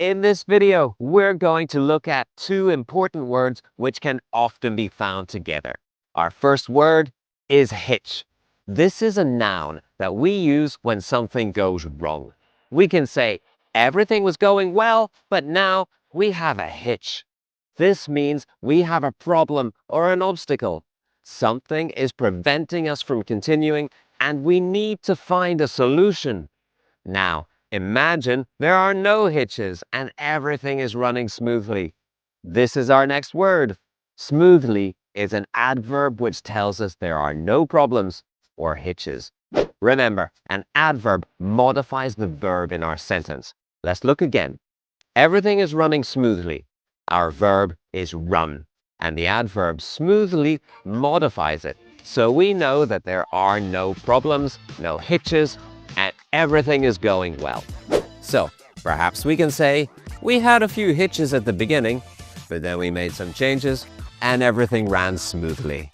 In this video, we're going to look at two important words which can often be found together. Our first word is hitch. This is a noun that we use when something goes wrong. We can say, everything was going well, but now we have a hitch. This means we have a problem or an obstacle. Something is preventing us from continuing, and we need to find a solution. Now, imagine there are no hitches and everything is running smoothly. This is our next word. Smoothly is an adverb which tells us there are no problems or hitches. Remember, an adverb modifies the verb in our sentence. Let's look again. Everything is running smoothly. Our verb is run, and the adverb smoothly modifies it. So we know that there are no problems, no hitches, and everything is going well. So perhaps we can say, we had a few hitches at the beginning, but then we made some changes and everything ran smoothly.